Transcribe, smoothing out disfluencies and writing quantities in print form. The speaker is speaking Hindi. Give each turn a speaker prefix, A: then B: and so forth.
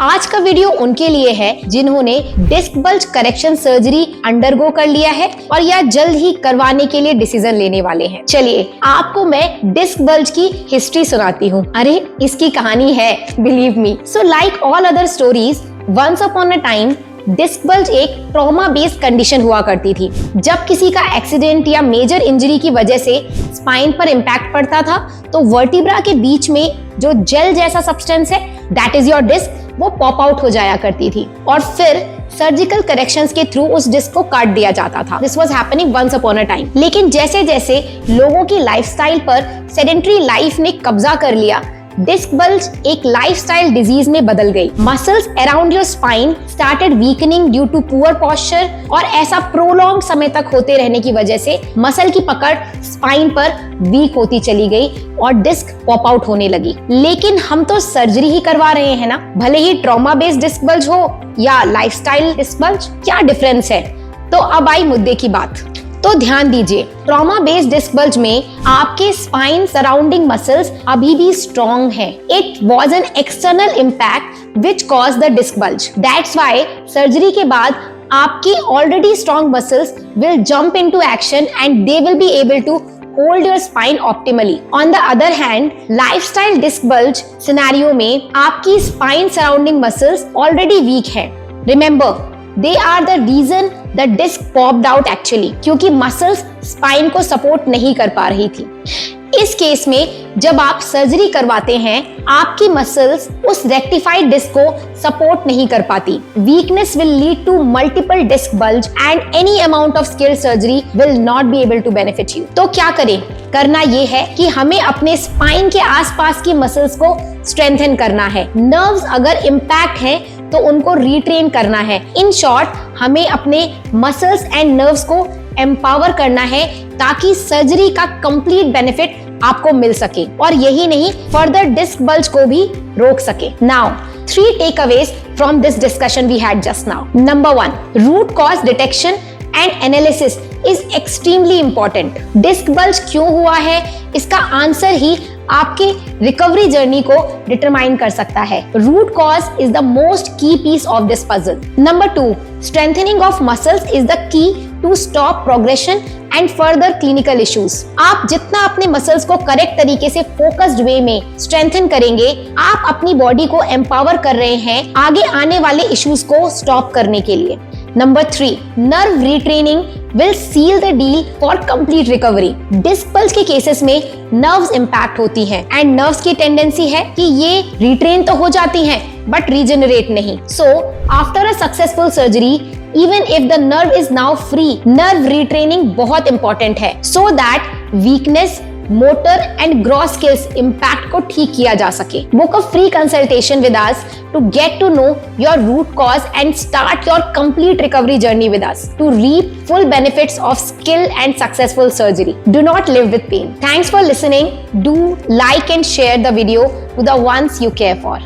A: आज का वीडियो उनके लिए है जिन्होंने disc bulge correction surgery undergo कर लिया है और या जल्द ही करवाने के लिए डिसीजन लेने वाले हैं। चलिए आपको मैं डिस्क बल्ज की हिस्ट्री सुनाती हूँ। अरे इसकी कहानी है, believe me. So like all other stories, once upon a time disc bulge एक ट्रॉमा बेस्ड कंडीशन हुआ करती थी। जब किसी का एक्सीडेंट या मेजर इंजरी की वजह से स्पाइन पर इम्पैक्ट पड़ता था तो वर्टिब्रा के बीच में जो जेल जैसा सब्सटेंस है, दैट इज योर डिस्क, वो पॉप आउट हो जाया करती थी और फिर सर्जिकल करेक्शंस के थ्रू उस डिस्क को काट दिया जाता था। This was happening once upon a time. लेकिन जैसे जैसे लोगों की लाइफस्टाइल पर सेडेंटरी लाइफ ने कब्जा कर लिया, डिस्क बल्ज एक लाइफस्टाइल डिजीज में बदल गई। Muscles around your spine started weakening due to poor posture और ऐसा प्रोलॉन्ग समय तक होते रहने की वजह से मसल की पकड़ स्पाइन पर वीक होती चली गई और डिस्क पॉप आउट होने लगी। लेकिन हम तो सर्जरी ही करवा रहे हैं ना, भले ही ट्रॉमा बेस्ड डिस्क बल्ज हो या लाइफस्टाइल डिस्क बल्ज, क्या डिफरेंस है? तो अब आई मुद्दे की बात। तो ध्यान दीजिए, ट्रॉमा बेस्ड डिस्क बल्ज में आपके स्पाइन सराउंडिंग मसल्स अभी भी स्ट्रॉन्ग हैं। It was an external impact which caused the disc bulge. That's why surgery के बाद आपकी already strong muscles will jump into action and they will be able to hold your spine optimally. On the other hand, lifestyle disc bulge scenario में आपकी spine surrounding muscles already weak है। Remember, they are the reason the disc popped out actually, क्योंकि muscles spine को support नहीं कर पा रही थी। इस केस में जब आप सर्जरी करवाते हैं, आपकी मसल्स उस रेक्टिफाइड डिस्क को सपोर्ट नहीं कर पाती। Weakness will lead to multiple disc bulge and any amount of skilled surgery will not be able to benefit you. तो क्या करें? करना ये है कि हमें अपने स्पाइन के आसपास की मसल्स को स्ट्रेंथन करना है। नर्व्स अगर इम्पैक्ट हैं तो उनको रिट्रेन करना है। इन शॉर्ट, हमें अपने मसल्स एंड नर्व्स को एम्पावर करना है ताकि सर्जरी का कंप्लीट बेनिफिट आपको मिल सके और यही नहीं, फर्दर डिस्क बल्ज को भी रोक सके। Now 3 takeaways from this discussion we had just now. Number 1, root cause detection and analysis is extremely important. Disc bulge क्यों हुआ है, इसका आंसर ही आपके रिकवरी जर्नी को डिटरमाइन कर सकता है। Root cause is the most key piece of this puzzle. Number 2, strengthening of muscles is the key to stop progression and further clinical issues. आप जितना अपने मसल्स को करेक्ट तरीके से फोकस्ड वे में स्ट्रेंथन करेंगे, आप अपनी बॉडी को एम्पावर कर रहे हैं आगे आने वाले इश्यूज को स्टॉप करने के लिए। Number 3, nerve retraining will seal the deal for complete recovery. Disc bulge के केसेस में नर्व्स इंपैक्ट होती हैं एंड नर्व्स की टेंडेंसी है कि ये रिट्रेन तो हो जाती हैं बट रीजनरेट नहीं। So after a successful surgery, even if the nerve is now free, nerve retraining बहुत इंपॉर्टेंट है so that weakness, motor and gross skills impact को ठीक किया जा सके। Book a free consultation with us to get to know your root cause and start your complete recovery journey with us to reap full benefits of skill and successful surgery. Do not live with pain. Thanks for listening. Do like and share the video to the ones you care for.